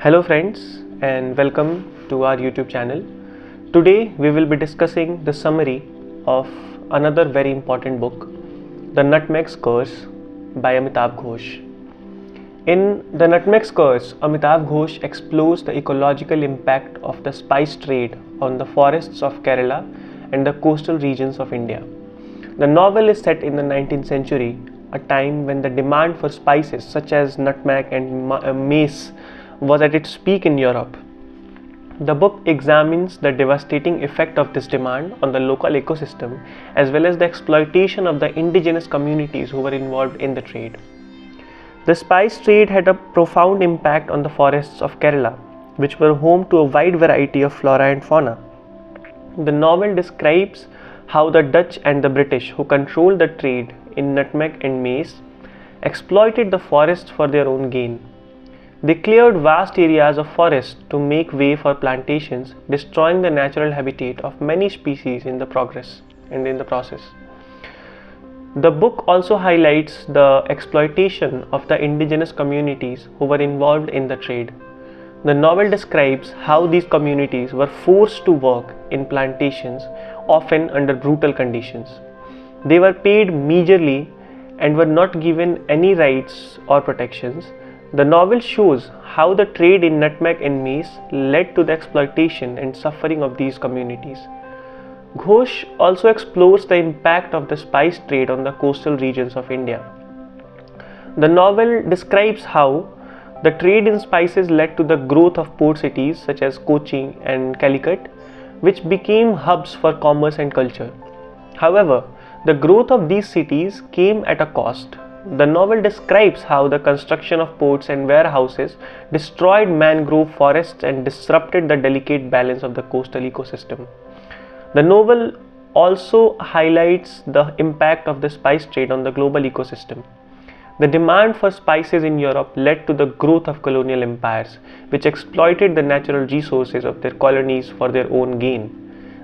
Hello friends and welcome to our YouTube channel. Today we will be discussing the summary of another very important book, The Nutmeg's Curse by Amitav Ghosh. In The Nutmeg's Curse, Amitav Ghosh explores the ecological impact of the spice trade on the forests of Kerala and the coastal regions of India. The novel is set in the 19th century, a time when the demand for spices such as nutmeg and mace was at its peak in Europe. The book examines the devastating effect of this demand on the local ecosystem as well as the exploitation of the indigenous communities who were involved in the trade. The spice trade had a profound impact on the forests of Kerala, which were home to a wide variety of flora and fauna. The novel describes how the Dutch and the British, who controlled the trade in nutmeg and mace, exploited the forests for their own gain. They cleared vast areas of forest to make way for plantations, destroying the natural habitat of many species in the process. The book also highlights the exploitation of the indigenous communities who were involved in the trade. The novel describes how these communities were forced to work in plantations, often under brutal conditions. They were paid meagerly and were not given any rights or protections. The novel shows how the trade in nutmeg and mace led to the exploitation and suffering of these communities. Ghosh also explores the impact of the spice trade on the coastal regions of India. The novel describes how the trade in spices led to the growth of port cities such as Kochi and Calicut, which became hubs for commerce and culture. However, the growth of these cities came at a cost. The novel describes how the construction of ports and warehouses destroyed mangrove forests and disrupted the delicate balance of the coastal ecosystem. The novel also highlights the impact of the spice trade on the global ecosystem. The demand for spices in Europe led to the growth of colonial empires, which exploited the natural resources of their colonies for their own gain.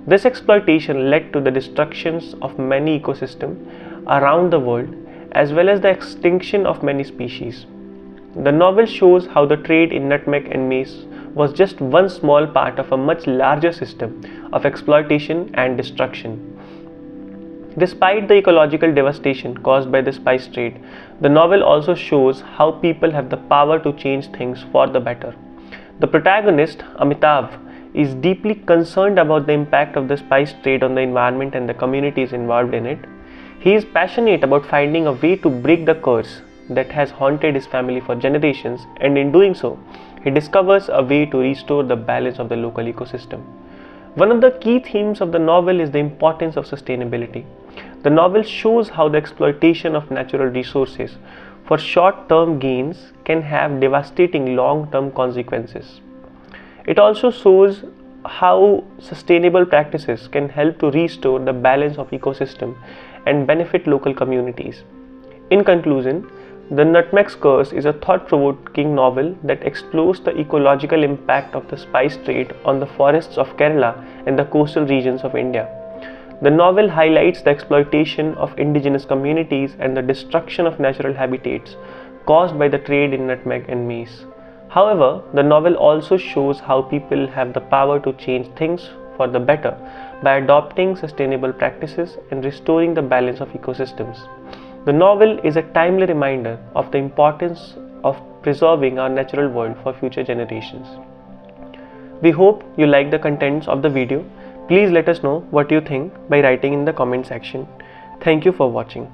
This exploitation led to the destructions of many ecosystems around the world, as well as the extinction of many species. The novel shows how the trade in nutmeg and mace was just one small part of a much larger system of exploitation and destruction. Despite the ecological devastation caused by the spice trade, the novel also shows how people have the power to change things for the better. The protagonist, Amitav, is deeply concerned about the impact of the spice trade on the environment and the communities involved in it. He is passionate about finding a way to break the curse that has haunted his family for generations, and in doing so, he discovers a way to restore the balance of the local ecosystem. One of the key themes of the novel is the importance of sustainability. The novel shows how the exploitation of natural resources for short-term gains can have devastating long-term consequences. It also shows how sustainable practices can help to restore the balance of ecosystem and benefit local communities. In conclusion, The Nutmeg's Curse is a thought-provoking novel that explores the ecological impact of the spice trade on the forests of Kerala and the coastal regions of India. The novel highlights the exploitation of indigenous communities and the destruction of natural habitats caused by the trade in nutmeg and mace. However, the novel also shows how people have the power to change things for the better by adopting sustainable practices and restoring the balance of ecosystems. The novel is a timely reminder of the importance of preserving our natural world for future generations. We hope you like the contents of the video. Please let us know what you think by writing in the comment section. Thank you for watching.